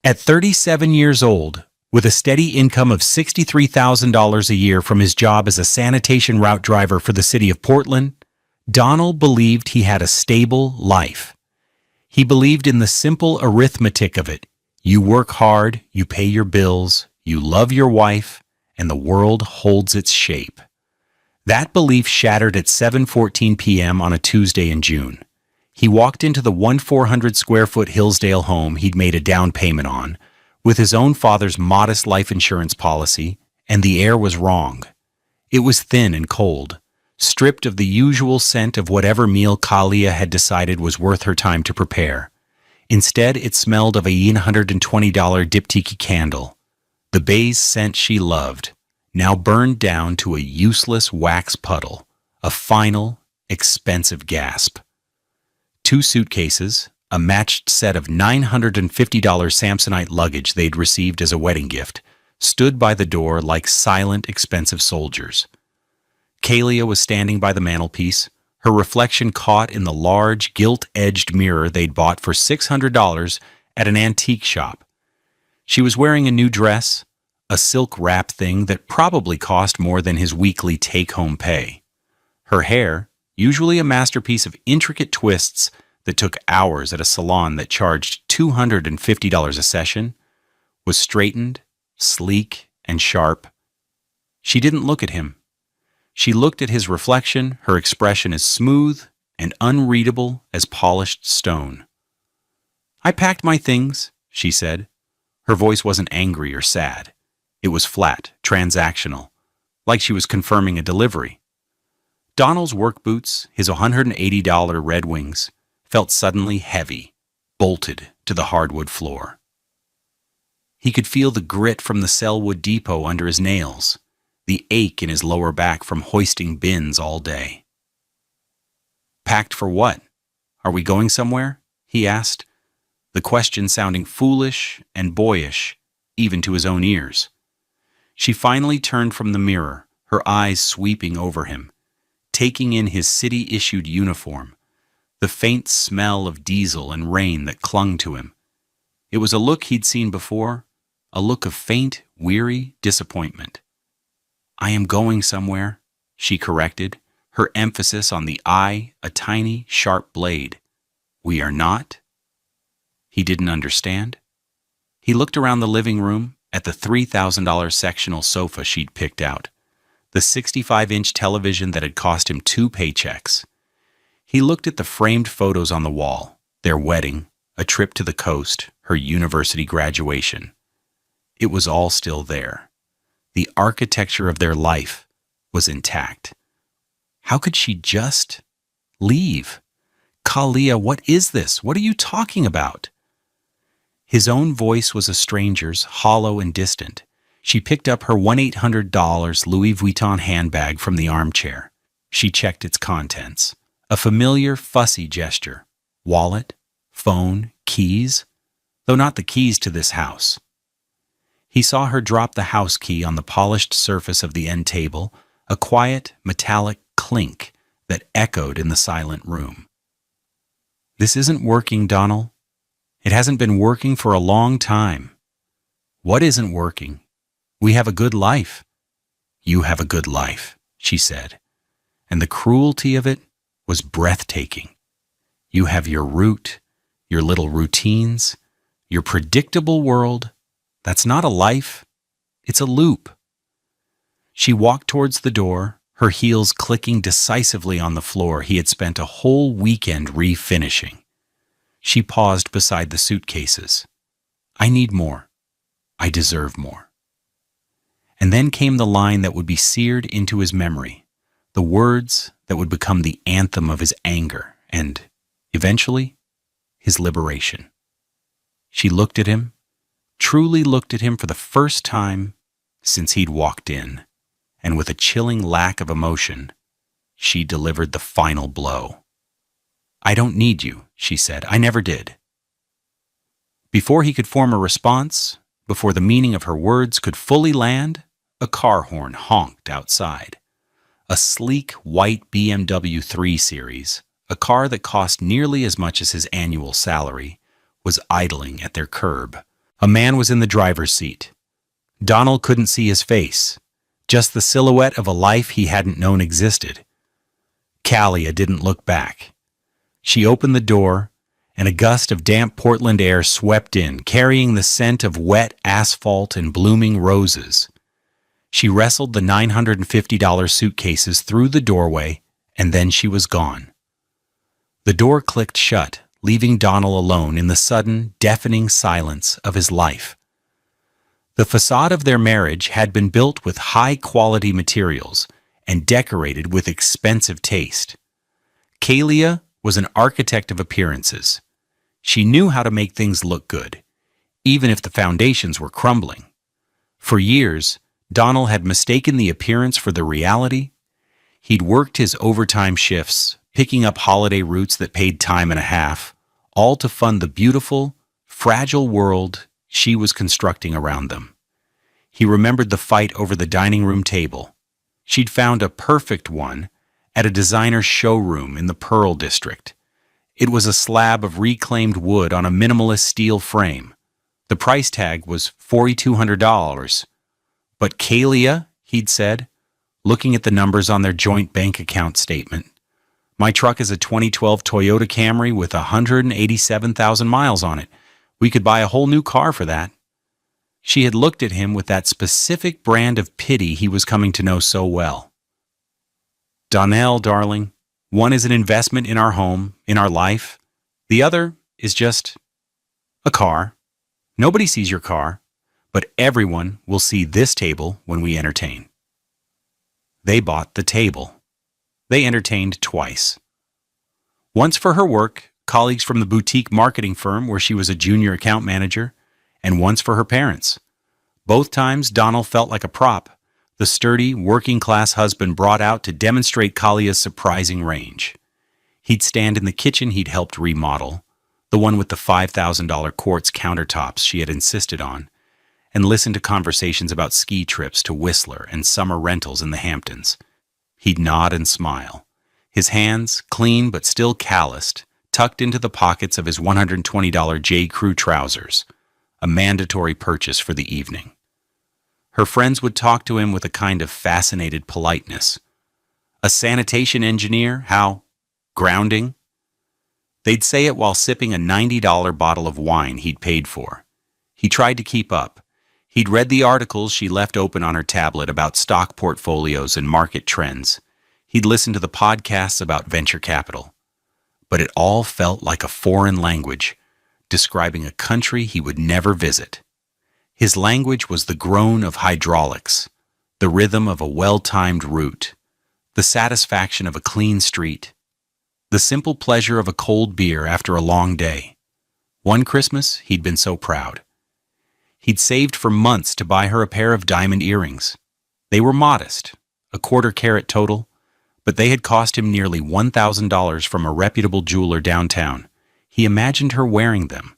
At 37 years old, with a steady income of $63,000 a year from his job as a sanitation route driver for the city of Portland, Donald believed he had a stable life. He believed in the simple arithmetic of it. You work hard, you pay your bills, you love your wife, and the world holds its shape. That belief shattered at 7:14 p.m. on a Tuesday in June. He walked into the 1,400-square-foot Hillsdale home he'd made a down payment on, with his own father's modest life insurance policy, and the air was wrong. It was thin and cold, stripped of the usual scent of whatever meal Kalia had decided was worth her time to prepare. Instead, it smelled of a $120 diptyque candle, the beige scent she loved, now burned down to a useless wax puddle, a final, expensive gasp. 2 suitcases, a matched set of $950 Samsonite luggage they'd received as a wedding gift, stood by the door like silent, expensive soldiers. Kalia was standing by the mantelpiece, her reflection caught in the large, gilt-edged mirror they'd bought for $600 at an antique shop. She was wearing a new dress, a silk wrap thing that probably cost more than his weekly take-home pay. Her hair, usually a masterpiece of intricate twists that took hours at a salon that charged $250 a session, was straightened, sleek, and sharp. She didn't look at him. She looked at his reflection, her expression as smooth and unreadable as polished stone. "I packed my things," she said. Her voice wasn't angry or sad. It was flat, transactional, like she was confirming a delivery. Donald's work boots, his $180 Red Wings, felt suddenly heavy, bolted to the hardwood floor. He could feel the grit from the Selwood depot under his nails, the ache in his lower back from hoisting bins all day. "Packed for what? Are we going somewhere?" he asked, the question sounding foolish and boyish, even to his own ears. She finally turned from the mirror, her eyes sweeping over him, taking in his city-issued uniform, the faint smell of diesel and rain that clung to him. It was a look he'd seen before, a look of faint, weary disappointment. "I am going somewhere," she corrected, her emphasis on the I, a tiny, sharp blade. "We are not?" He didn't understand. He looked around the living room at the $3,000 sectional sofa she'd picked out, the 65-inch television that had cost him 2 paychecks. He looked at the framed photos on the wall, their wedding, a trip to the coast, her university graduation. It was all still there. The architecture of their life was intact. How could she just leave? "Kalia, what is this? What are you talking about?" His own voice was a stranger's, hollow and distant. She picked up her $1,800 Louis Vuitton handbag from the armchair. She checked its contents. A familiar, fussy gesture. Wallet, phone, keys, though not the keys to this house. He saw her drop the house key on the polished surface of the end table, a quiet, metallic clink that echoed in the silent room. "This isn't working, Donald. It hasn't been working for a long time." "What isn't working? We have a good life." "You have a good life," she said, and the cruelty of it was breathtaking. "You have your route, your little routines, your predictable world. That's not a life. It's a loop." She walked towards the door, her heels clicking decisively on the floor he had spent a whole weekend refinishing. She paused beside the suitcases. "I need more. I deserve more." And then came the line that would be seared into his memory, the words that would become the anthem of his anger and, eventually, his liberation. She looked at him, truly looked at him for the first time since he'd walked in, and with a chilling lack of emotion, she delivered the final blow. "I don't need you," she said. "I never did." Before he could form a response, before the meaning of her words could fully land, a car horn honked outside. A sleek white BMW 3 Series, a car that cost nearly as much as his annual salary, was idling at their curb, A man was in the driver's seat. Donald couldn't see his face, just the silhouette of a life he hadn't known existed. Kalia didn't look back. She opened the door, and a gust of damp Portland air swept in, carrying the scent of wet asphalt and blooming roses. She wrestled the $950 suitcases through the doorway, and then she was gone. The door clicked shut, leaving Donald alone in the sudden, deafening silence of his life. The facade of their marriage had been built with high-quality materials and decorated with expensive taste. Kalia was an architect of appearances. She knew how to make things look good, even if the foundations were crumbling. For years, Donald had mistaken the appearance for the reality. He'd worked his overtime shifts, picking up holiday routes that paid time and a half, all to fund the beautiful, fragile world she was constructing around them. He remembered the fight over the dining room table. She'd found a perfect one at a designer's showroom in the Pearl District. It was a slab of reclaimed wood on a minimalist steel frame. The price tag was $4,200. But Kalia, he'd said, looking at the numbers on their joint bank account statement, my truck is a 2012 Toyota Camry with 187,000 miles on it. We could buy a whole new car for that. She had looked at him with that specific brand of pity he was coming to know so well. Donnell, darling, one is an investment in our home, in our life. The other is just a car. Nobody sees your car, but everyone will see this table when we entertain. They bought the table. They entertained twice. Once for her work, colleagues from the boutique marketing firm where she was a junior account manager, and once for her parents. Both times, Donald felt like a prop, the sturdy, working-class husband brought out to demonstrate Kalia's surprising range. He'd stand in the kitchen he'd helped remodel, the one with the $5,000 quartz countertops she had insisted on, and listen to conversations about ski trips to Whistler and summer rentals in the Hamptons. He'd nod and smile, his hands, clean but still calloused, tucked into the pockets of his $120 J. Crew trousers, a mandatory purchase for the evening. Her friends would talk to him with a kind of fascinated politeness. A sanitation engineer? How grounding? They'd say it while sipping a $90 bottle of wine he'd paid for. He tried to keep up. He'd read the articles she left open on her tablet about stock portfolios and market trends. He'd listened to the podcasts about venture capital. But it all felt like a foreign language, describing a country he would never visit. His language was the groan of hydraulics, the rhythm of a well-timed route, the satisfaction of a clean street, the simple pleasure of a cold beer after a long day. One Christmas, he'd been so proud. He'd saved for months to buy her a pair of diamond earrings. They were modest, a quarter-carat total, but they had cost him nearly $1,000 from a reputable jeweler downtown. He imagined her wearing them,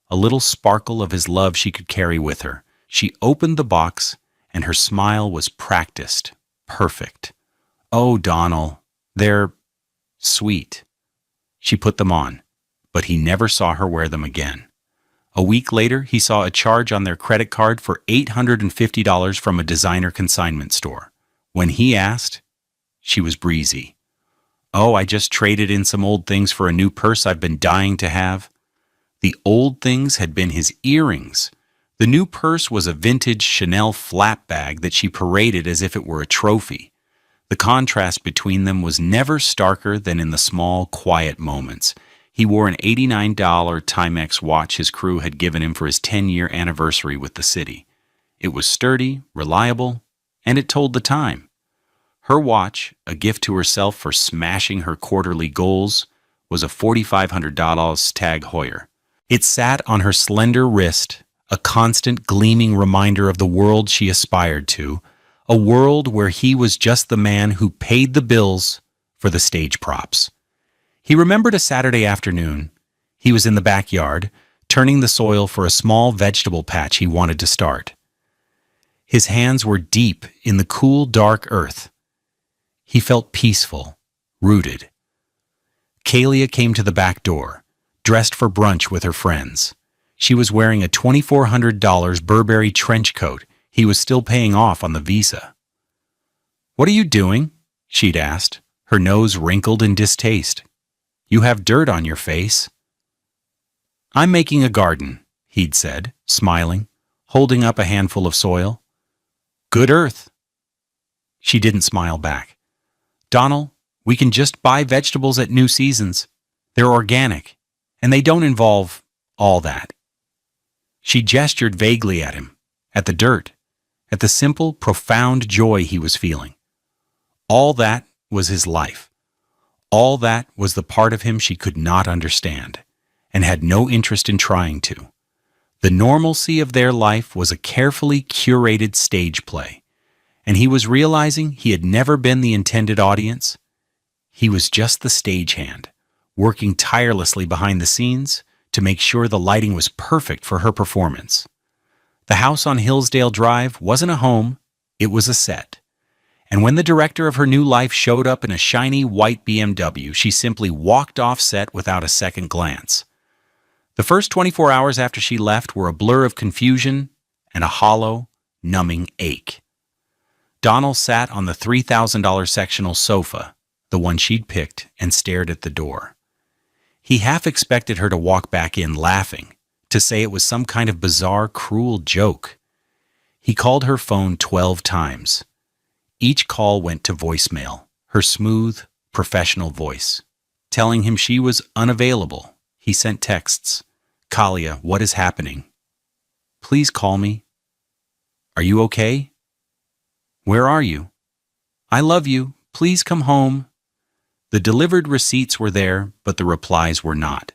a little sparkle of his love she could carry with her. She opened the box, and her smile was practiced, perfect. Oh, Donald, they're sweet. She put them on, but he never saw her wear them again. A week later, he saw a charge on their credit card for $850 from a designer consignment store. When he asked, she was breezy. Oh, I just traded in some old things for a new purse I've been dying to have. The old things had been his earrings. The new purse was a vintage Chanel flap bag that she paraded as if it were a trophy. The contrast between them was never starker than in the small, quiet moments. He wore an $89 Timex watch his crew had given him for his 10-year anniversary with the city. It was sturdy, reliable, and it told the time. Her watch, a gift to herself for smashing her quarterly goals, was a $4,500 Tag Heuer. It sat on her slender wrist, a constant gleaming reminder of the world she aspired to, a world where he was just the man who paid the bills for the stage props. He remembered a Saturday afternoon. He was in the backyard, turning the soil for a small vegetable patch he wanted to start. His hands were deep in the cool, dark earth. He felt peaceful, rooted. Kalia came to the back door, dressed for brunch with her friends. She was wearing a $2,400 Burberry trench coat he was still paying off on the visa. "What are you doing?" she'd asked, her nose wrinkled in distaste. "You have dirt on your face." "I'm making a garden," he'd said, smiling, holding up a handful of soil. "Good earth." She didn't smile back. "Donald, we can just buy vegetables at New Seasons. They're organic, and they don't involve all that." She gestured vaguely at him, at the dirt, at the simple, profound joy he was feeling. All that was his life. All that was the part of him she could not understand, and had no interest in trying to. The normalcy of their life was a carefully curated stage play, and he was realizing he had never been the intended audience. He was just the stagehand, working tirelessly behind the scenes to make sure the lighting was perfect for her performance. The house on Hillsdale Drive wasn't a home, it was a set. And when the director of her new life showed up in a shiny white BMW, she simply walked off set without a second glance. The first 24 hours after she left were a blur of confusion and a hollow, numbing ache. Donald sat on the $3,000 sectional sofa, the one she'd picked, and stared at the door. He half expected her to walk back in laughing, to say it was some kind of bizarre, cruel joke. He called her phone 12 times. Each call went to voicemail, her smooth, professional voice. Telling him she was unavailable, he sent texts. "Kalia, what is happening? Please call me. Are you okay? Where are you? I love you. Please come home." The delivered receipts were there, but the replies were not.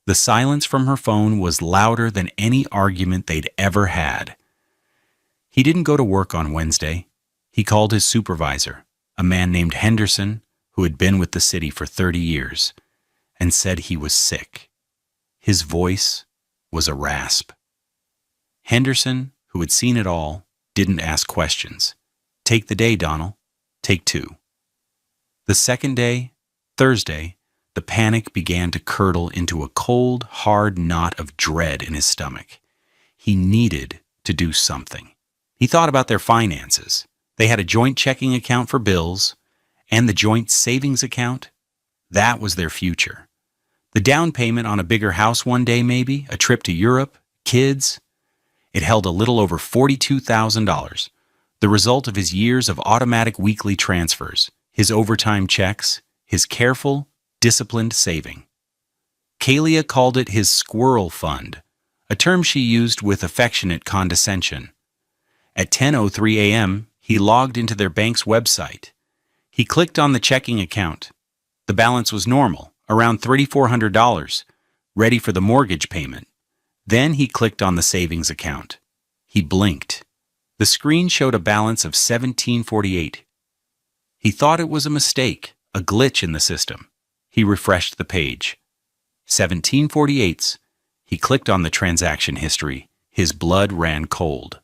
The silence from her phone was louder than any argument they'd ever had. He didn't go to work on Wednesday. He called his supervisor, a man named Henderson, who had been with the city for 30 years, and said he was sick. His voice was a rasp. Henderson, who had seen it all, didn't ask questions. "Take the day, Donald. Take two." The second day, Thursday, the panic began to curdle into a cold, hard knot of dread in his stomach. He needed to do something. He thought about their finances. They had a joint checking account for bills, and the joint savings account. That was their future. The down payment on a bigger house one day maybe, a trip to Europe, kids. It held a little over $42,000, the result of his years of automatic weekly transfers, his overtime checks, his careful, disciplined saving. Kalia called it his squirrel fund, a term she used with affectionate condescension. At 10:03 a.m., he logged into their bank's website. He clicked on the checking account. The balance was normal, around $3,400, ready for the mortgage payment. Then he clicked on the savings account. He blinked. The screen showed a balance of $1,748. He thought it was a mistake, a glitch in the system. He refreshed the page. 1748s. He clicked on the transaction history. His blood ran cold.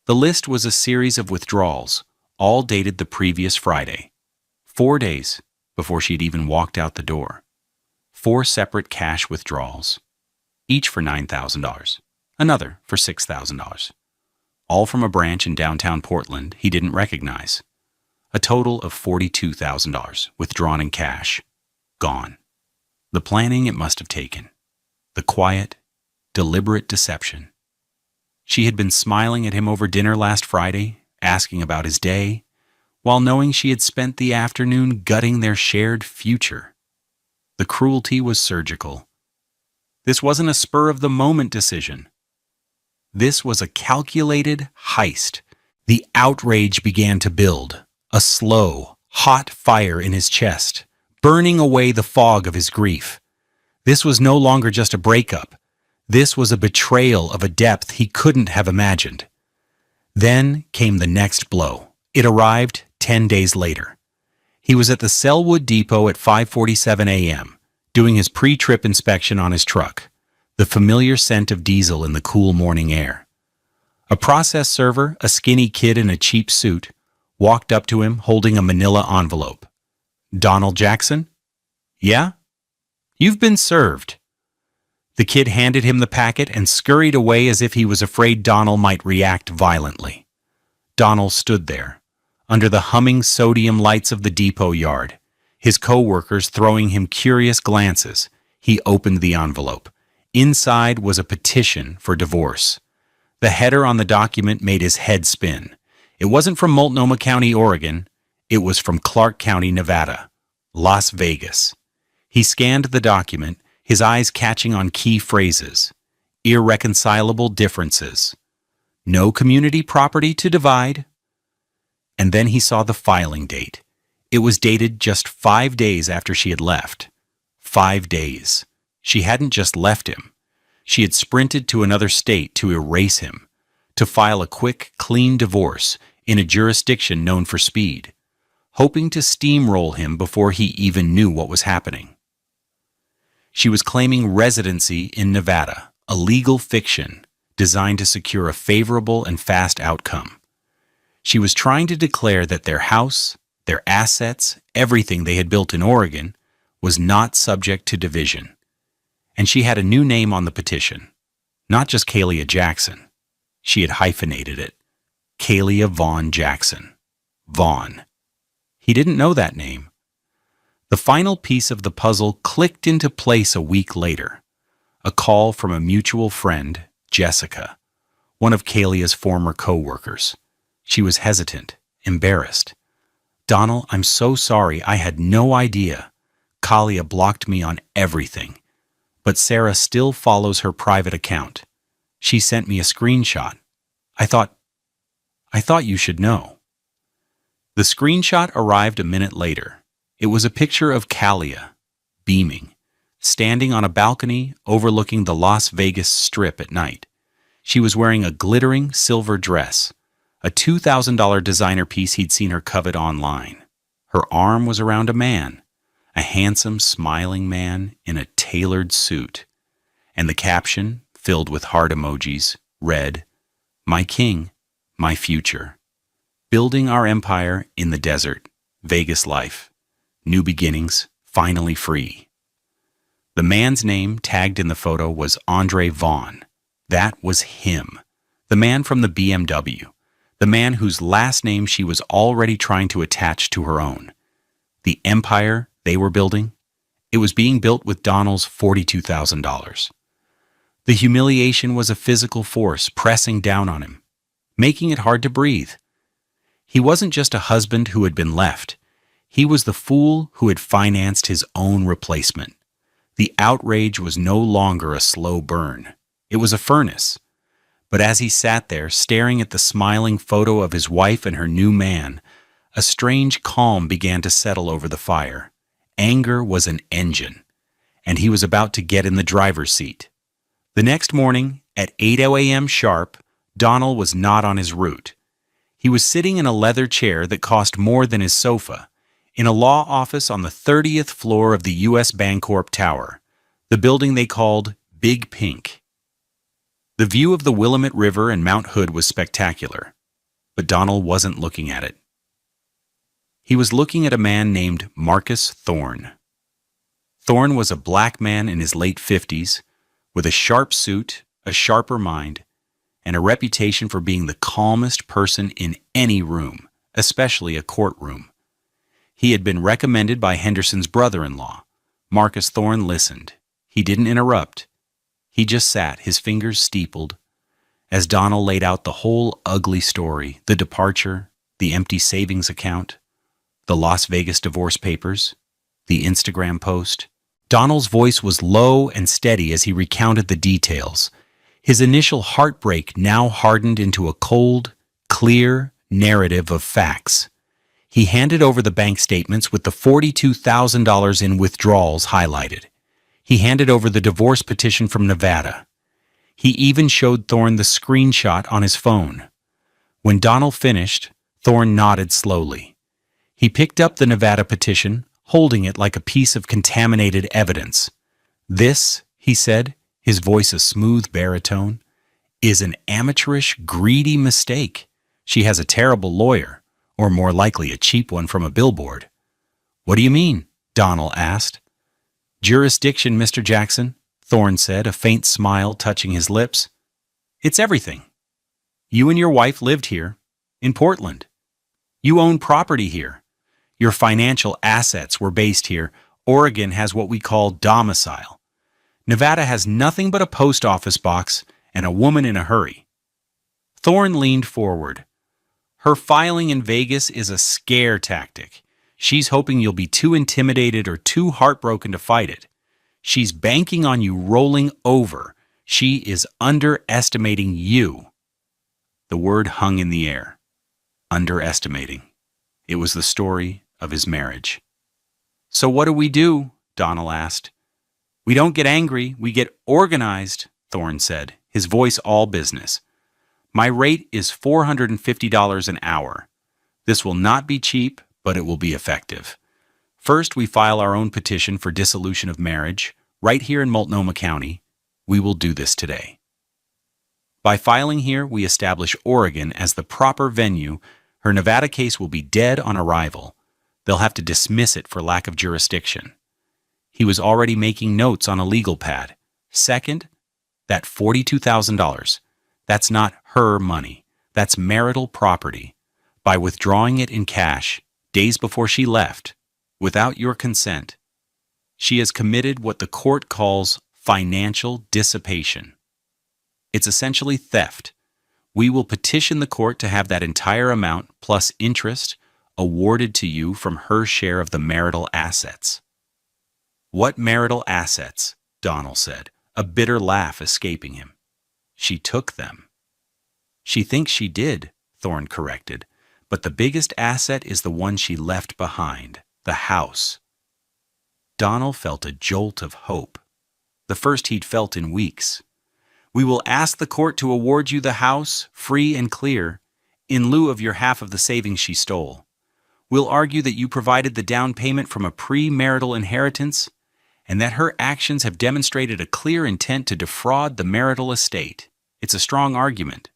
The list was a series of withdrawals, all dated the previous Friday. 4 days before she'd even walked out the door. 4 separate cash withdrawals, each for $9,000, another for $6,000. All from a branch in downtown Portland he didn't recognize. A total of $42,000 withdrawn in cash. Gone. The planning it must have taken. The quiet, deliberate deception. She had been smiling at him over dinner last Friday, asking about his day, while knowing she had spent the afternoon gutting their shared future. The cruelty was surgical. This wasn't a spur-of-the-moment decision. This was a calculated heist. The outrage began to build, a slow, hot fire in his chest, burning away the fog of his grief. This was no longer just a breakup. This was a betrayal of a depth he couldn't have imagined. Then came the next blow. It arrived 10 days later. He was at the Selwood Depot at 5:47 a.m., doing his pre-trip inspection on his truck, the familiar scent of diesel in the cool morning air. A process server, a skinny kid in a cheap suit, walked up to him holding a manila envelope. "Donald Jackson?" "Yeah?" "You've been served." The kid handed him the packet and scurried away as if he was afraid Donald might react violently. Donald stood there, under the humming sodium lights of the depot yard, his co-workers throwing him curious glances. He opened the envelope. Inside was a petition for divorce. The header on the document made his head spin. It wasn't from Multnomah County, Oregon. It was from Clark County, Nevada, Las Vegas. He scanned the document, his eyes catching on key phrases. Irreconcilable differences. No community property to divide. And then he saw the filing date. It was dated just 5 days after she had left. 5 days. She hadn't just left him. She had sprinted to another state to erase him, to file a quick, clean divorce in a jurisdiction known for speed, hoping to steamroll him before he even knew what was happening. She was claiming residency in Nevada, a legal fiction designed to secure a favorable and fast outcome. She was trying to declare that their house, their assets, everything they had built in Oregon, was not subject to division. And she had a new name on the petition. Not just Kalia Jackson. She had hyphenated it. Kalia Vaughn Jackson. Vaughn. He didn't know that name. The final piece of the puzzle clicked into place a week later. A call from a mutual friend, Jessica, one of Kalia's former co-workers. She was hesitant, embarrassed. "Donald, I'm so sorry. I had no idea. Kalia blocked me on everything. But Sarah still follows her private account. She sent me a screenshot. I thought you should know." The screenshot arrived a minute later. It was a picture of Kalia, beaming, standing on a balcony overlooking the Las Vegas Strip at night. She was wearing a glittering silver dress, a $2,000 designer piece he'd seen her covet online. Her arm was around a man, a handsome, smiling man in a tailored suit. And the caption, filled with heart emojis, read, "My king, my future. Building our empire in the desert. Vegas life. New beginnings, finally free." The man's name tagged in the photo was Andre Vaughn. That was him. The man from the BMW. The man whose last name she was already trying to attach to her own. The empire they were building, it was being built with Donald's $42,000. The humiliation was a physical force pressing down on him, making it hard to breathe. He wasn't just a husband who had been left. He was the fool who had financed his own replacement. The outrage was no longer a slow burn. It was a furnace. But as he sat there, staring at the smiling photo of his wife and her new man, a strange calm began to settle over the fire. Anger was an engine, and he was about to get in the driver's seat. The next morning, at 8 a.m. sharp, Donald was not on his route. He was sitting in a leather chair that cost more than his sofa, in a law office on the 30th floor of the U.S. Bancorp Tower, the building they called Big Pink. The view of the Willamette River and Mount Hood was spectacular, but Donald wasn't looking at it. He was looking at a man named Marcus Thorne. Thorne was a black man in his late 50s, with a sharp suit, a sharper mind, and a reputation for being the calmest person in any room, especially a courtroom. He had been recommended by Henderson's brother-in-law. Marcus Thorne listened. He didn't interrupt. He just sat, his fingers steepled, as Donald laid out the whole ugly story, the departure, the empty savings account, the Las Vegas divorce papers, the Instagram post. Donald's voice was low and steady as he recounted the details. His initial heartbreak now hardened into a cold, clear narrative of facts. He handed over the bank statements with the $42,000 in withdrawals highlighted. He handed over the divorce petition from Nevada. He even showed Thorne the screenshot on his phone. When Donald finished, Thorne nodded slowly. He picked up the Nevada petition, holding it like a piece of contaminated evidence. "This," he said, his voice a smooth baritone, "is an amateurish, greedy mistake. She has a terrible lawyer, or more likely a cheap one from a billboard." "What do you mean?" Donald asked. "Jurisdiction, Mr. Jackson," Thorne said, a faint smile touching his lips. It's everything. You and your wife lived here, in Portland. You own property here. Your financial assets were based here. Oregon has what we call domicile. Nevada has nothing but a post office box and a woman in a hurry. Thorne leaned forward. Her filing in Vegas is a scare tactic. She's hoping you'll be too intimidated or too heartbroken to fight it. She's banking on you rolling over. She is underestimating you. The word hung in the air. Underestimating. It was the story of his marriage. So what do? Donald asked. We don't get angry, we get organized, Thorne said, his voice all business. My rate is $450 an hour. This will not be cheap, but it will be effective. First, we file our own petition for dissolution of marriage, right here in Multnomah County. We will do this today. By filing here, we establish Oregon as the proper venue. Her Nevada case will be dead on arrival. They'll have to dismiss it for lack of jurisdiction. He was already making notes on a legal pad. Second, that $42,000. That's not her money. That's marital property. By withdrawing it in cash, days before she left, without your consent, she has committed what the court calls financial dissipation. It's essentially theft. We will petition the court to have that entire amount plus interest awarded to you from her share of the marital assets. What marital assets? Donald said, a bitter laugh escaping him. She took them. She thinks she did, Thorne corrected, but the biggest asset is the one she left behind, the house. Donald felt a jolt of hope, the first he'd felt in weeks. We will ask the court to award you the house, free and clear, in lieu of your half of the savings she stole. We'll argue that you provided the down payment from a pre-marital inheritance and that her actions have demonstrated a clear intent to defraud the marital estate. It's a strong argument.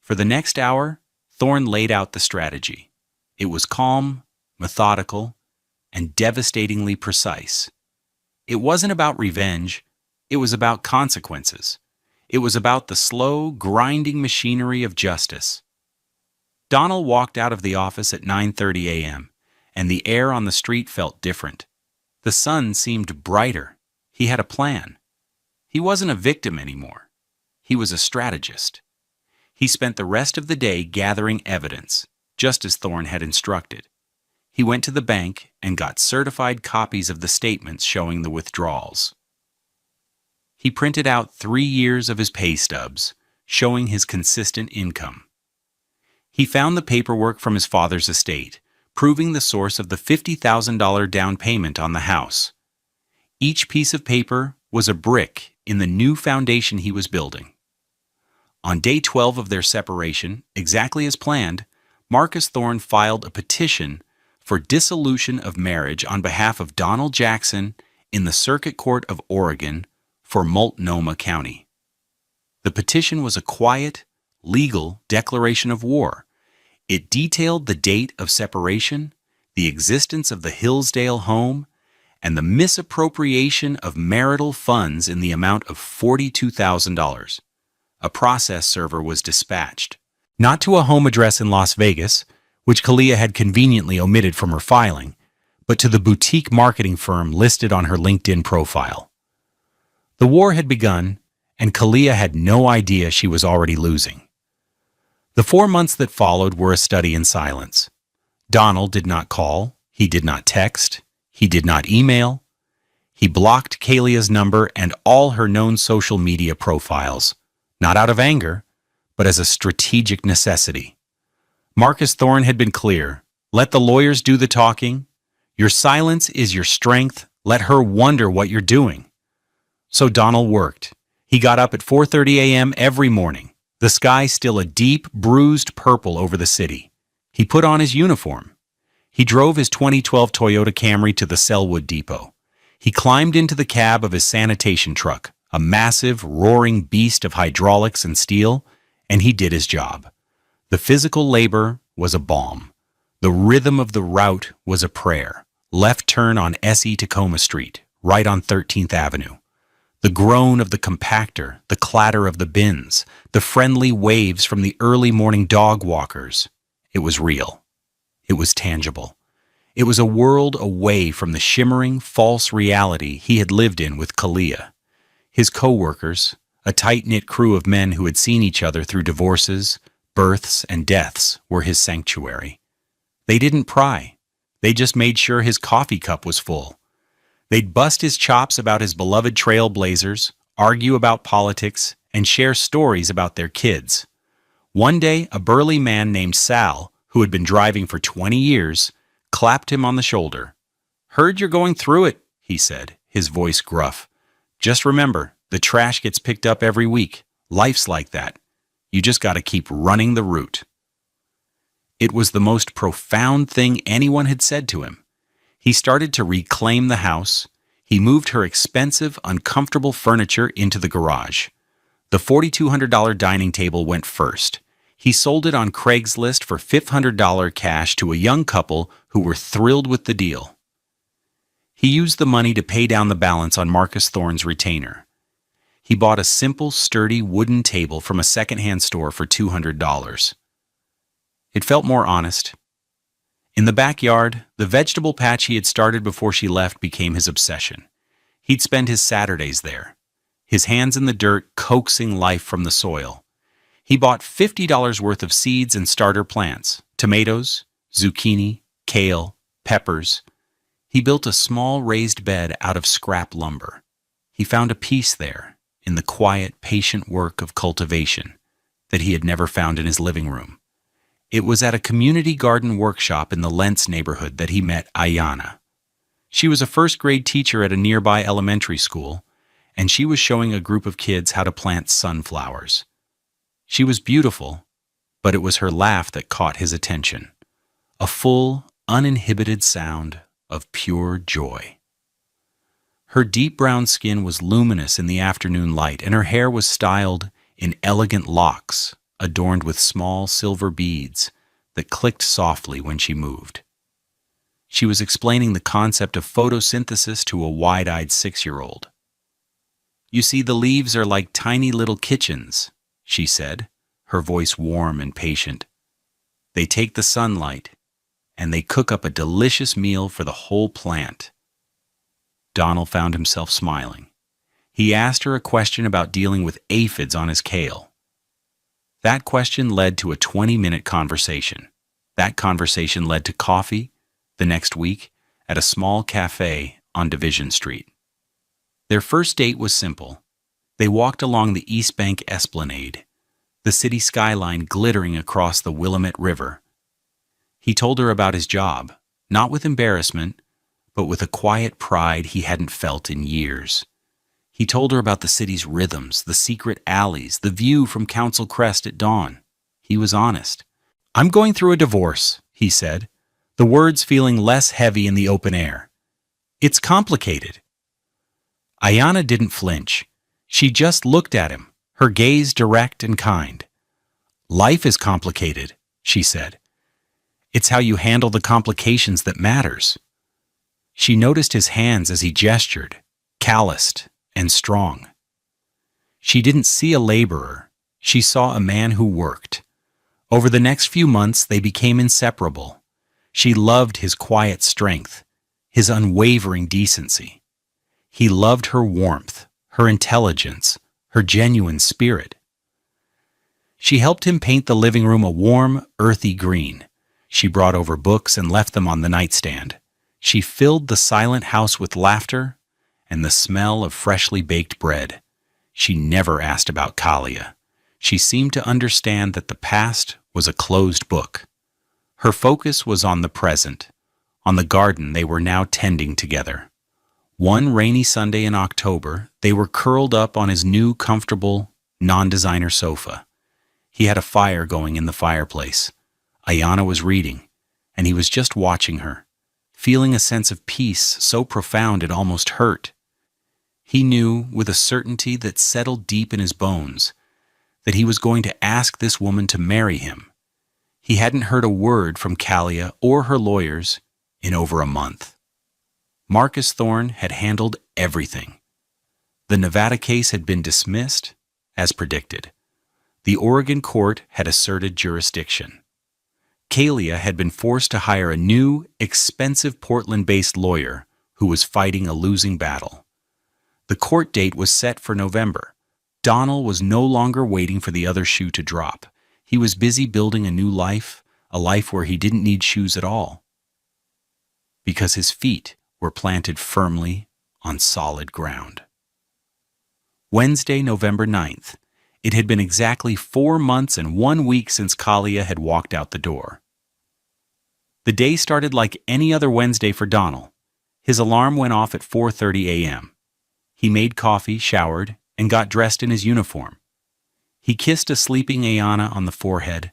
For the next hour, Thorne laid out the strategy. It was calm, methodical, and devastatingly precise. It wasn't about revenge. It was about consequences. It was about the slow, grinding machinery of justice. Donald walked out of the office at 9:30 a.m., and the air on the street felt different. The sun seemed brighter. He had a plan. He wasn't a victim anymore. He was a strategist. He spent the rest of the day gathering evidence, just as Thorne had instructed. He went to the bank and got certified copies of the statements showing the withdrawals. He printed out 3 years of his pay stubs, showing his consistent income. He found the paperwork from his father's estate, proving the source of the $50,000 down payment on the house. Each piece of paper was a brick in the new foundation he was building. On day 12 of their separation, exactly as planned, Marcus Thorne filed a petition for dissolution of marriage on behalf of Donald Jackson in the Circuit Court of Oregon for Multnomah County. The petition was a quiet, legal declaration of war. It detailed the date of separation, the existence of the Hillsdale home, and the misappropriation of marital funds in the amount of $42,000. A process server was dispatched, not to a home address in Las Vegas, which Kalia had conveniently omitted from her filing, but to the boutique marketing firm listed on her LinkedIn profile. The war had begun, and Kalia had no idea she was already losing. The 4 months that followed were a study in silence. Donald did not call, he did not text, he did not email. He blocked Kalia's number and all her known social media profiles, not out of anger, but as a strategic necessity. Marcus Thorne had been clear. Let the lawyers do the talking. Your silence is your strength. Let her wonder what you're doing. So Donald worked. He got up at 4:30 a.m. every morning, the sky still a deep, bruised purple over the city. He put on his uniform. He drove his 2012 Toyota Camry to the Selwood Depot. He climbed into the cab of his sanitation truck, a massive, roaring beast of hydraulics and steel, and he did his job. The physical labor was a balm. The rhythm of the route was a prayer. Left turn on SE Tacoma Street, right on 13th Avenue. The groan of the compactor, the clatter of the bins, the friendly waves from the early morning dog walkers. It was real. It was tangible. It was a world away from the shimmering, false reality he had lived in with Kalia. His co-workers, a tight-knit crew of men who had seen each other through divorces, births, and deaths, were his sanctuary. They didn't pry. They just made sure his coffee cup was full. They'd bust his chops about his beloved trailblazers, argue about politics, and share stories about their kids. One day, a burly man named Sal, who had been driving for 20 years, clapped him on the shoulder. "Heard you're going through it," he said, his voice gruff. "Just remember, the trash gets picked up every week. Life's like that. You just got to keep running the route." It was the most profound thing anyone had said to him. He started to reclaim the house. He moved her expensive, uncomfortable furniture into the garage. The $4,200 dining table went first. He sold it on Craigslist for $500 cash to a young couple who were thrilled with the deal. He used the money to pay down the balance on Marcus Thorne's retainer. He bought a simple, sturdy wooden table from a secondhand store for $200. It felt more honest. In the backyard, the vegetable patch he had started before she left became his obsession. He'd spend his Saturdays there, his hands in the dirt coaxing life from the soil. He bought $50 worth of seeds and starter plants, tomatoes, zucchini, kale, peppers. He built a small raised bed out of scrap lumber. He found a peace there, in the quiet, patient work of cultivation that he had never found in his living room. It was at a community garden workshop in the Lentz neighborhood that he met Ayanna. She was a first-grade teacher at a nearby elementary school, and she was showing a group of kids how to plant sunflowers. She was beautiful, but it was her laugh that caught his attention. A full, uninhibited sound of pure joy. Her deep brown skin was luminous in the afternoon light, and her hair was styled in elegant locks, adorned with small silver beads that clicked softly when she moved. She was explaining the concept of photosynthesis to a wide-eyed 6-year-old. "You see, the leaves are like tiny little kitchens," she said, her voice warm and patient. "They take the sunlight, and they cook up a delicious meal for the whole plant." Donald found himself smiling. He asked her a question about dealing with aphids on his kale. That question led to a 20-minute conversation. That conversation led to coffee, the next week, at a small cafe on Division Street. Their first date was simple. They walked along the East Bank Esplanade, the city skyline glittering across the Willamette River. He told her about his job, not with embarrassment, but with a quiet pride he hadn't felt in years. He told her about the city's rhythms, the secret alleys, the view from Council Crest at dawn. He was honest. "I'm going through a divorce," he said, the words feeling less heavy in the open air. "It's complicated." Ayanna didn't flinch. She just looked at him, her gaze direct and kind. "Life is complicated," she said. "It's how you handle the complications that matters." She noticed his hands as he gestured, calloused and strong. She didn't see a laborer. She saw a man who worked. Over the next few months, they became inseparable. She loved his quiet strength, his unwavering decency. He loved her warmth, her intelligence, her genuine spirit. She helped him paint the living room a warm, earthy green. She brought over books and left them on the nightstand. She filled the silent house with laughter and the smell of freshly baked bread. She never asked about Kalia. She seemed to understand that the past was a closed book. Her focus was on the present, on the garden they were now tending together. One rainy Sunday in October, they were curled up on his new, comfortable, non-designer sofa. He had a fire going in the fireplace. Ayanna was reading, and he was just watching her, feeling a sense of peace so profound it almost hurt. He knew, with a certainty that settled deep in his bones, that he was going to ask this woman to marry him. He hadn't heard a word from Kalia or her lawyers in over a month. Marcus Thorne had handled everything. The Nevada case had been dismissed, as predicted. The Oregon court had asserted jurisdiction. Kalia had been forced to hire a new, expensive Portland-based lawyer who was fighting a losing battle. The court date was set for November. Donald was no longer waiting for the other shoe to drop. He was busy building a new life, a life where he didn't need shoes at all, because his feet were planted firmly on solid ground. Wednesday, November 9th. It had been exactly 4 months and 1 week since Kalia had walked out the door. The day started like any other Wednesday for Donald. His alarm went off at 4:30 a.m. He made coffee, showered, and got dressed in his uniform. He kissed a sleeping Ayana on the forehead,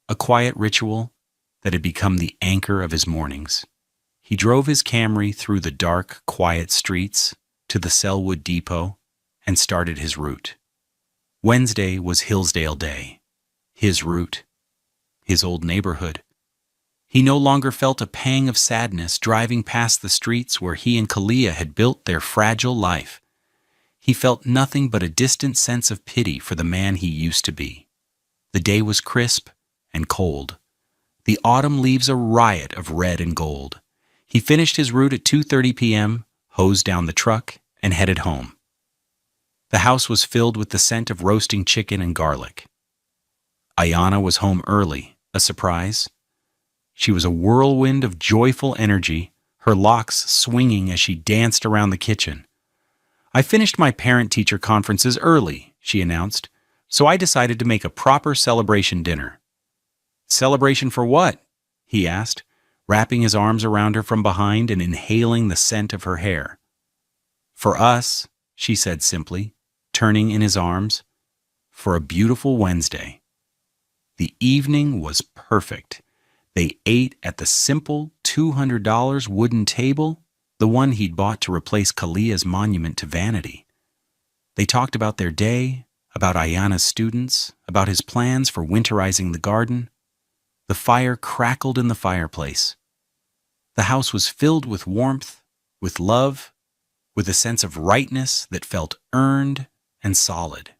a quiet ritual that had become the anchor of his mornings. He drove his Camry through the dark, quiet streets to the Selwood Depot and started his route. Wednesday was Hillsdale Day. His route. His old neighborhood. He no longer felt a pang of sadness driving past the streets where he and Kalia had built their fragile life. He felt nothing but a distant sense of pity for the man he used to be. The day was crisp and cold. The autumn leaves a riot of red and gold. He finished his route at 2:30 p.m., hosed down the truck, and headed home. The house was filled with the scent of roasting chicken and garlic. Ayana was home early, a surprise. She was a whirlwind of joyful energy, her locks swinging as she danced around the kitchen. "I finished my parent-teacher conferences early," she announced, "so I decided to make a proper celebration dinner." "Celebration for what?" he asked, wrapping his arms around her from behind and inhaling the scent of her hair. "For us," she said simply, turning in his arms, "for a beautiful Wednesday." The evening was perfect. They ate at the simple $200 wooden table, the one he'd bought to replace Kalia's monument to vanity. They talked about their day, about Ayana's students, about his plans for winterizing the garden. The fire crackled in the fireplace. The house was filled with warmth, with love, with a sense of rightness that felt earned and solid.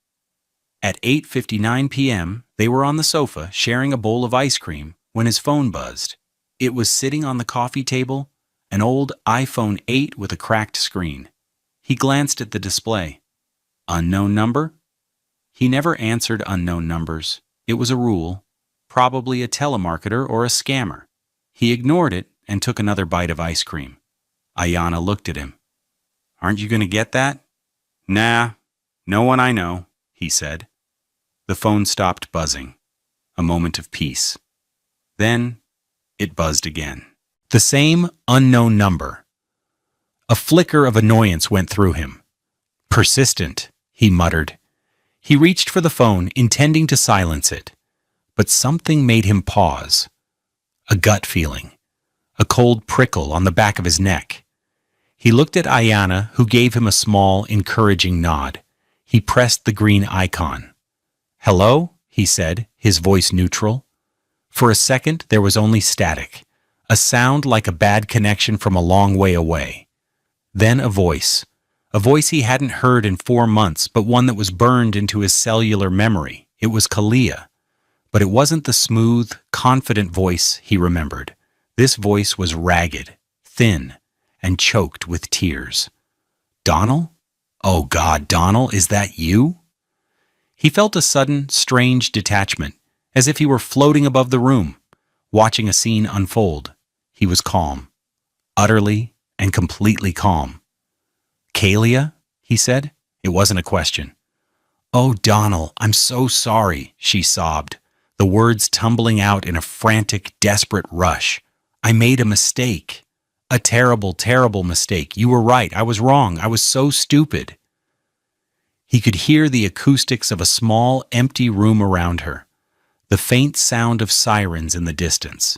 At 8:59 p.m., they were on the sofa sharing a bowl of ice cream when his phone buzzed. It was sitting on the coffee table, an old iPhone 8 with a cracked screen. He glanced at the display. Unknown number? He never answered unknown numbers. It was a rule, probably a telemarketer or a scammer. He ignored it and took another bite of ice cream. Ayana looked at him. "Aren't you going to get that?" "Nah, no one I know," he said. The phone stopped buzzing. A moment of peace. Then it buzzed again. The same unknown number. A flicker of annoyance went through him. "Persistent," he muttered. He reached for the phone, intending to silence it. But something made him pause. A gut feeling. A cold prickle on the back of his neck. He looked at Ayana, who gave him a small, encouraging nod. He pressed the green icon. "Hello?" he said, his voice neutral. For a second, there was only static, a sound like a bad connection from a long way away. Then a voice he hadn't heard in 4 months, but one that was burned into his cellular memory. It was Kalia. But it wasn't the smooth, confident voice he remembered. This voice was ragged, thin, and choked with tears. "Donald? Oh God, Donald, is that you?" He felt a sudden, strange detachment, as if he were floating above the room, watching a scene unfold. He was calm, utterly and completely calm. "Kalia?" he said. It wasn't a question. "Oh, Donald, I'm so sorry," she sobbed, the words tumbling out in a frantic, desperate rush. "I made a mistake. A terrible, terrible mistake. You were right. I was wrong. I was so stupid." He could hear the acoustics of a small, empty room around her, the faint sound of sirens in the distance.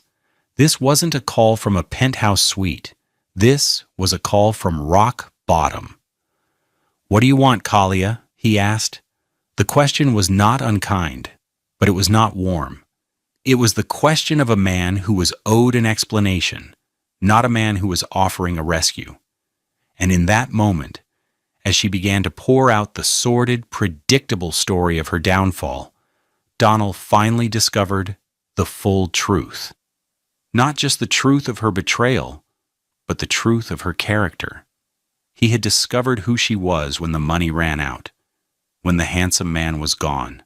This wasn't a call from a penthouse suite. This was a call from rock bottom. "What do you want, Kalia?" he asked. The question was not unkind, but it was not warm. It was the question of a man who was owed an explanation, not a man who was offering a rescue. And in that moment, As she began to pour out the sordid, predictable story of her downfall, Donald finally discovered the full truth. Not just the truth of her betrayal, but the truth of her character. He had discovered who she was when the money ran out, when the handsome man was gone,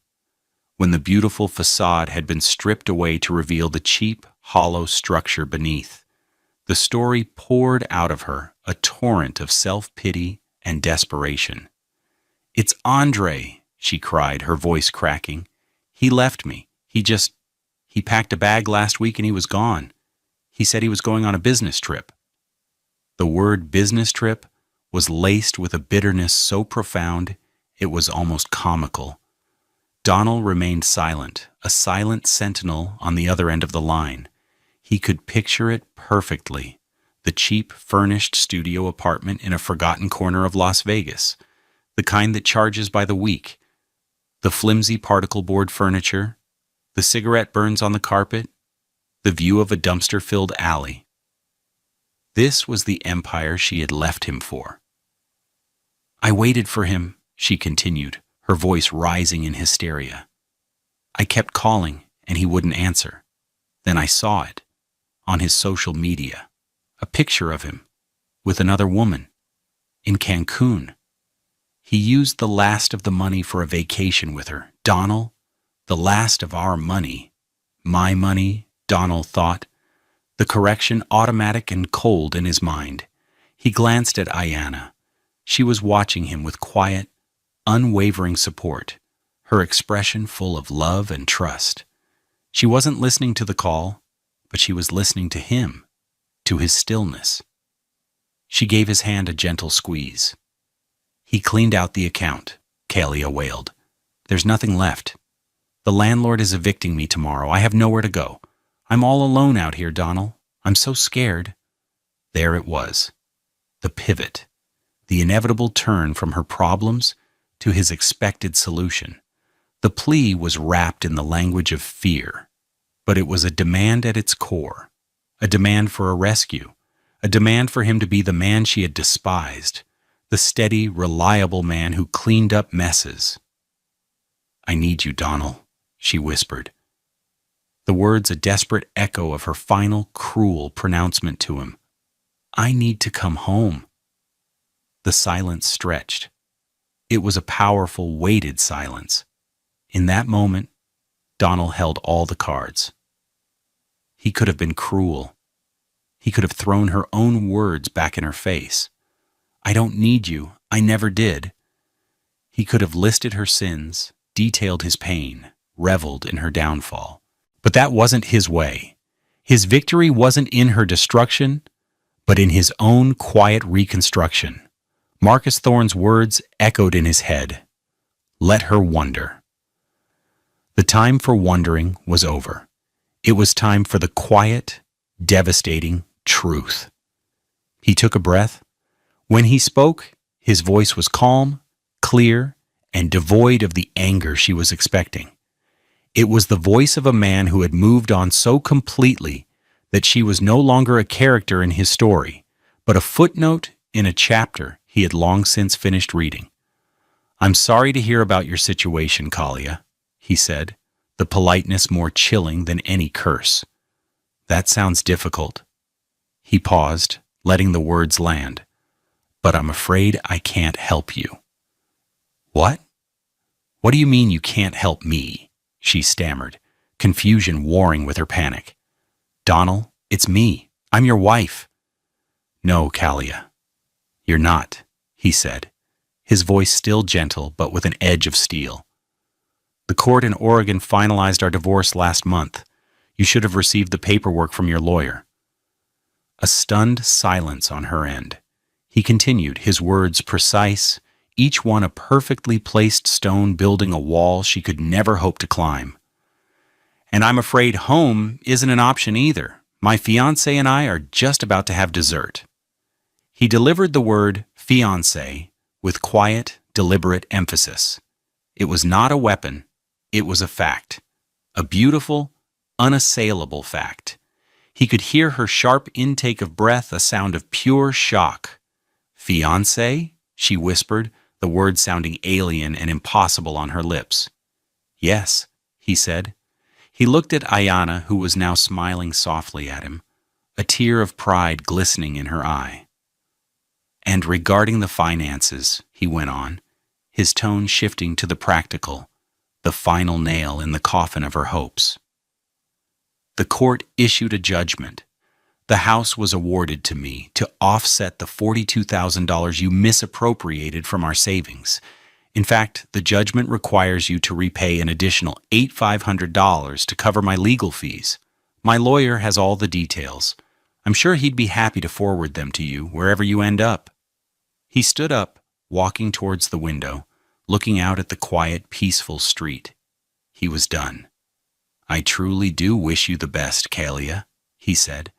when the beautiful facade had been stripped away to reveal the cheap, hollow structure beneath. The story poured out of her, a torrent of self-pity and desperation. "It's Andre," she cried, her voice cracking. "He left me. He packed a bag last week and he was gone. He said he was going on a business trip." The word business trip was laced with a bitterness so profound it was almost comical. Donald remained silent, a silent sentinel on the other end of the line. He could picture it perfectly. The cheap, furnished studio apartment in a forgotten corner of Las Vegas, the kind that charges by the week, the flimsy particle board furniture, the cigarette burns on the carpet, the view of a dumpster-filled alley. This was the empire she had left him for. "I waited for him," she continued, her voice rising in hysteria. "I kept calling, and he wouldn't answer. Then I saw it, on his social media, a picture of him, with another woman, in Cancun. He used the last of the money for a vacation with her. Donald, the last of our money. My money," Donald thought, the correction automatic and cold in his mind. He glanced at Ayanna. She was watching him with quiet, unwavering support, her expression full of love and trust. She wasn't listening to the call, but she was listening to him, to his stillness. She gave his hand a gentle squeeze. "He cleaned out the account," Kalia wailed. "There's nothing left. The landlord is evicting me tomorrow. I have nowhere to go. I'm all alone out here, Donald. I'm so scared." There it was. The pivot. The inevitable turn from her problems to his expected solution. The plea was wrapped in the language of fear, but it was a demand at its core. A demand for a rescue. A demand for him to be the man she had despised. The steady, reliable man who cleaned up messes. "I need you, Donald," she whispered. The words a desperate echo of her final, cruel pronouncement to him. "I need to come home." The silence stretched. It was a powerful, weighted silence. In that moment, Donald held all the cards. He could have been cruel. He could have thrown her own words back in her face. "I don't need you. I never did." He could have listed her sins, detailed his pain, reveled in her downfall. But that wasn't his way. His victory wasn't in her destruction, but in his own quiet reconstruction. Marcus Thorne's words echoed in his head. Let her wonder. The time for wondering was over. It was time for the quiet, devastating truth. He took a breath. When he spoke, his voice was calm, clear, and devoid of the anger she was expecting. It was the voice of a man who had moved on so completely that she was no longer a character in his story, but a footnote in a chapter he had long since finished reading. "I'm sorry to hear about your situation, Kalia," he said, the politeness more chilling than any curse. "That sounds difficult." He paused, letting the words land. "But I'm afraid I can't help you." "What? What do you mean you can't help me?" she stammered, confusion warring with her panic. "Donald, it's me. I'm your wife." "No, Kalia, you're not," he said, his voice still gentle but with an edge of steel. "The court in Oregon finalized our divorce last month. You should have received the paperwork from your lawyer." A stunned silence on her end. He continued, his words precise, each one a perfectly placed stone building a wall she could never hope to climb. "And I'm afraid home isn't an option either. My fiancé and I are just about to have dessert." He delivered the word fiancé with quiet, deliberate emphasis. It was not a weapon, it was a fact. A beautiful, unassailable fact. He could hear her sharp intake of breath, a sound of pure shock. "Fiancé?" she whispered, the words sounding alien and impossible on her lips. Yes, he said. He looked at Ayana, who was now smiling softly at him, a tear of pride glistening in her eye. And regarding the finances, he went on, his tone shifting to the practical, the final nail in the coffin of her hopes. The court issued a judgment. The house was awarded to me to offset the $42,000 you misappropriated from our savings. In fact, the judgment requires you to repay an additional $8,500 to cover my legal fees. My lawyer has all the details. I'm sure he'd be happy to forward them to you wherever you end up. He stood up, walking towards the window, looking out at the quiet, peaceful street. He was done. I truly do wish you the best, Kalia, he said.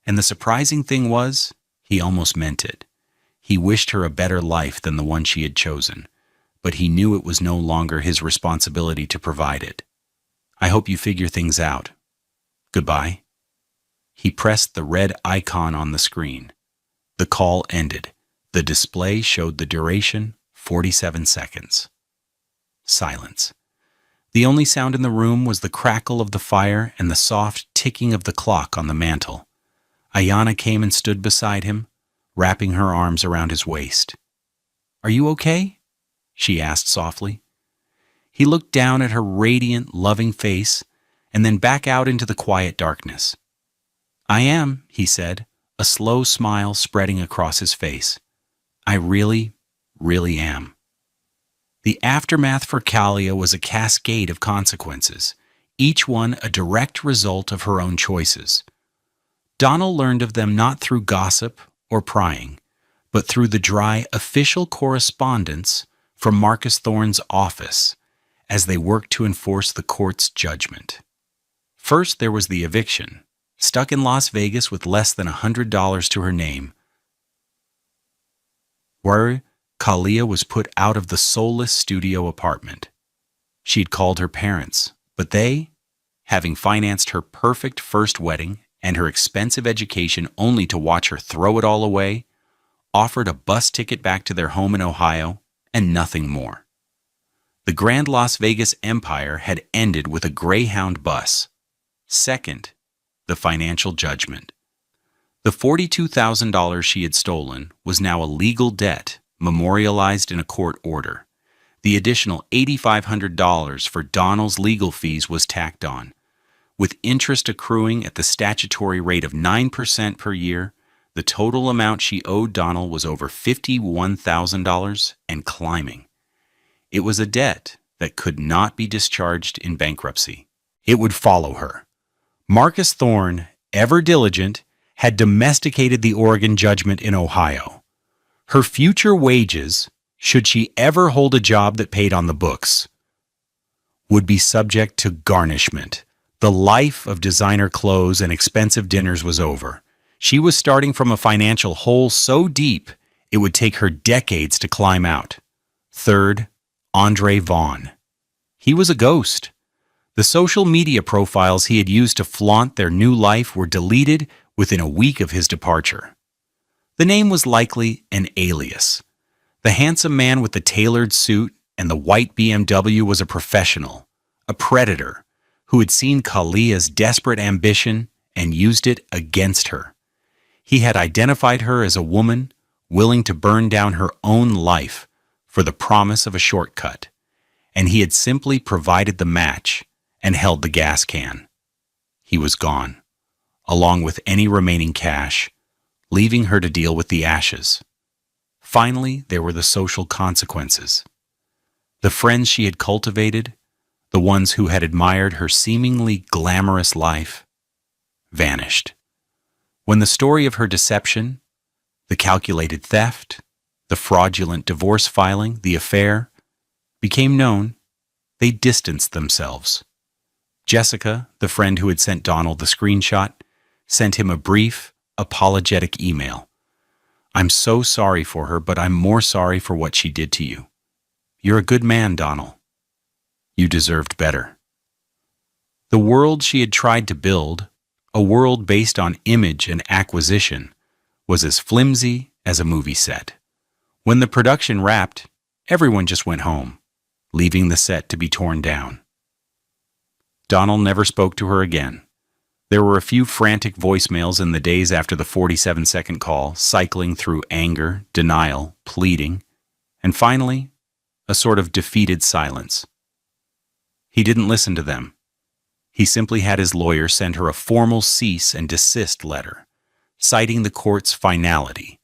And the surprising thing was, he almost meant it. He wished her a better life than the one she had chosen, but he knew it was no longer his responsibility to provide it. I hope you figure things out. Goodbye. He pressed the red icon on the screen. The call ended. The display showed the duration, 47 seconds. Silence. The only sound in the room was the crackle of the fire and the soft ticking of the clock on the mantel. Ayana came and stood beside him, wrapping her arms around his waist. Are you okay? She asked softly. He looked down at her radiant, loving face and then back out into the quiet darkness. I am, he said, a slow smile spreading across his face. I really, really am. The aftermath for Kalia was a cascade of consequences, each one a direct result of her own choices. Donald learned of them not through gossip or prying, but through the dry official correspondence from Marcus Thorne's office as they worked to enforce the court's judgment. First, there was the eviction, stuck in Las Vegas with less than $100 to her name, where Kalia was put out of the soulless studio apartment. She'd called her parents, but they, having financed her perfect first wedding and her expensive education only to watch her throw it all away, offered a bus ticket back to their home in Ohio and nothing more. The Grand Las Vegas empire had ended with a Greyhound bus. Second, the financial judgment. The $42,000 she had stolen was now a legal debt memorialized in a court order. The additional $8,500 for Donald's legal fees was tacked on. With interest accruing at the statutory rate of 9% per year, the total amount she owed Donald was over $51,000 and climbing. It was a debt that could not be discharged in bankruptcy. It would follow her. Marcus Thorne, ever diligent, had domesticated the Oregon judgment in Ohio. Her future wages, should she ever hold a job that paid on the books, would be subject to garnishment. The life of designer clothes and expensive dinners was over. She was starting from a financial hole so deep it would take her decades to climb out. Third, Andre Vaughn. He was a ghost. The social media profiles he had used to flaunt their new life were deleted within a week of his departure. The name was likely an alias. The handsome man with the tailored suit and the white BMW was a professional, a predator, who had seen Kalia's desperate ambition and used it against her. He had identified her as a woman willing to burn down her own life for the promise of a shortcut, and he had simply provided the match and held the gas can. He was gone, along with any remaining cash, leaving her to deal with the ashes. Finally, there were the social consequences. The friends she had cultivated, the ones who had admired her seemingly glamorous life, vanished. When the story of her deception, the calculated theft, the fraudulent divorce filing, the affair, became known, they distanced themselves. Jessica, the friend who had sent Donald the screenshot, sent him a brief, apologetic email. I'm so sorry for her, but I'm more sorry for what she did to you. You're a good man, Donald. You deserved better. The world she had tried to build, a world based on image and acquisition, was as flimsy as a movie set. When the production wrapped, everyone just went home, leaving the set to be torn down. Donald never spoke to her again. There were a few frantic voicemails in the days after the 47-second call, cycling through anger, denial, pleading, and finally, a sort of defeated silence. He didn't listen to them. He simply had his lawyer send her a formal cease and desist letter, citing the court's finality.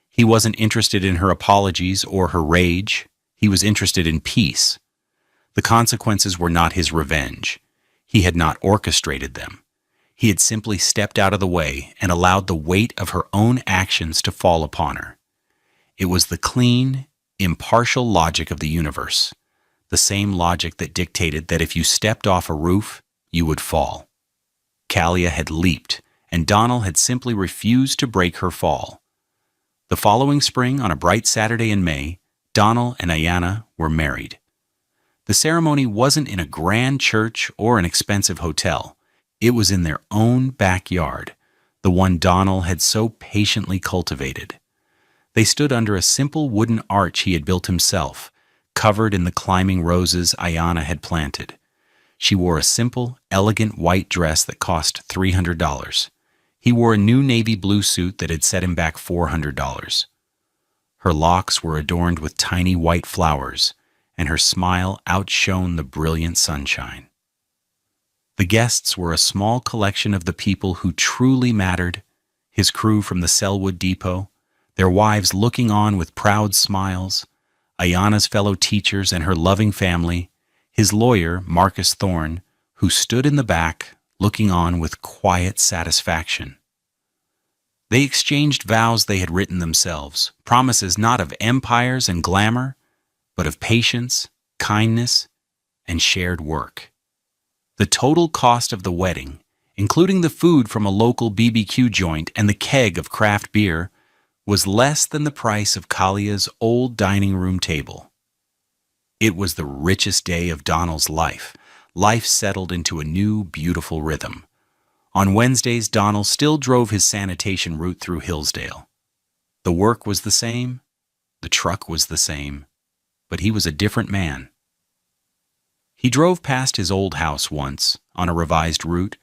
He wasn't interested in her apologies or her rage. He was interested in peace. The consequences were not his revenge. He had not orchestrated them. He had simply stepped out of the way and allowed the weight of her own actions to fall upon her. It was the clean, impartial logic of the universe, the same logic that dictated that if you stepped off a roof, you would fall. Kalia had leaped, and Donald had simply refused to break her fall. The following spring, on a bright Saturday in May, Donald and Ayanna were married. The ceremony wasn't in a grand church or an expensive hotel. It was in their own backyard, the one Donald had so patiently cultivated. They stood under a simple wooden arch he had built himself, covered in the climbing roses Ayanna had planted. She wore a simple, elegant white dress that cost $300. He wore a new navy blue suit that had set him back $400. Her locks were adorned with tiny white flowers, and her smile outshone the brilliant sunshine. The guests were a small collection of the people who truly mattered, his crew from the Selwood Depot, their wives looking on with proud smiles, Ayanna's fellow teachers and her loving family, his lawyer, Marcus Thorne, who stood in the back, looking on with quiet satisfaction. They exchanged vows they had written themselves, promises not of empires and glamour, but of patience, kindness, and shared work. The total cost of the wedding, including the food from a local BBQ joint and the keg of craft beer, was less than the price of Kalia's old dining room table. It was the richest day of Donald's life. Life settled into a new, beautiful rhythm. On Wednesdays, Donald still drove his sanitation route through Hillsdale. The work was the same, the truck was the same, but he was a different man. He drove past his old house once, on a revised route,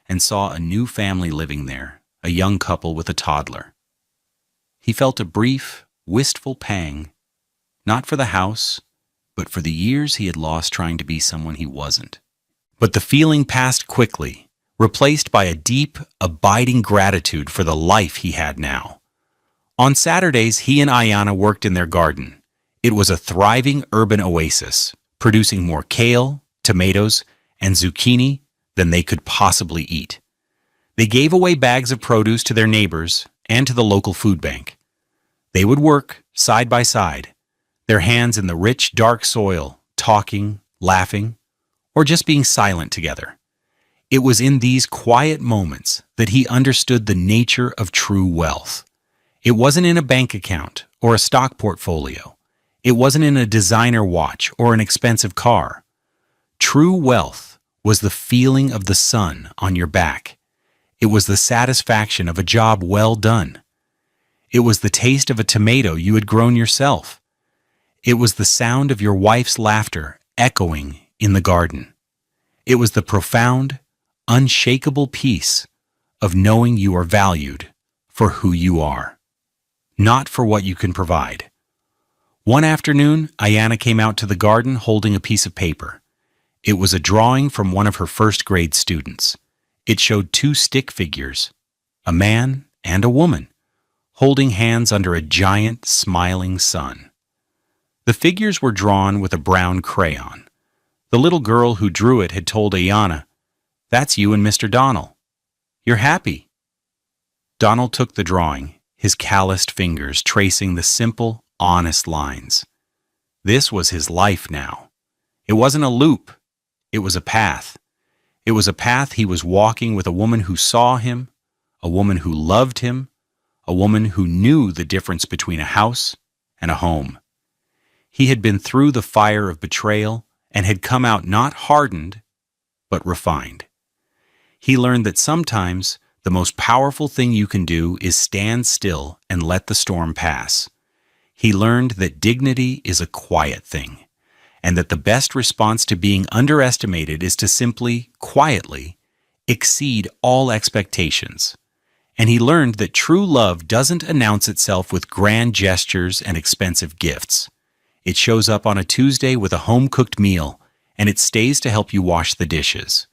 and saw a new family living there, a young couple with a toddler. He felt a brief, wistful pang, not for the house, but for the years he had lost trying to be someone he wasn't. But the feeling passed quickly, replaced by a deep, abiding gratitude for the life he had now. On Saturdays, he and Ayanna worked in their garden. It was a thriving urban oasis, producing more kale, tomatoes, and zucchini than they could possibly eat. They gave away bags of produce to their neighbors and to the local food bank. They would work side by side, their hands in the rich, dark soil, talking, laughing, or just being silent together. It was in these quiet moments that he understood the nature of true wealth. It wasn't in a bank account or a stock portfolio. It wasn't in a designer watch or an expensive car. True wealth was the feeling of the sun on your back. It was the satisfaction of a job well done. It was the taste of a tomato you had grown yourself. It was the sound of your wife's laughter echoing in the garden. It was the profound, unshakable peace of knowing you are valued for who you are, not for what you can provide. One afternoon, Ayanna came out to the garden holding a piece of paper. It was a drawing from one of her first-grade students. It showed two stick figures, a man and a woman, holding hands under a giant, smiling sun. The figures were drawn with a brown crayon. The little girl who drew it had told Ayanna, "That's you and Mr. Donald. You're happy." Donald took the drawing, his calloused fingers tracing the simple, honest lines. This was his life now. It wasn't a loop. It was a path. It was a path he was walking with a woman who saw him, a woman who loved him, a woman who knew the difference between a house and a home. He had been through the fire of betrayal and had come out not hardened, but refined. He learned that sometimes the most powerful thing you can do is stand still and let the storm pass. He learned that dignity is a quiet thing, and that the best response to being underestimated is to simply, quietly, exceed all expectations. And he learned that true love doesn't announce itself with grand gestures and expensive gifts. It shows up on a Tuesday with a home-cooked meal, and it stays to help you wash the dishes.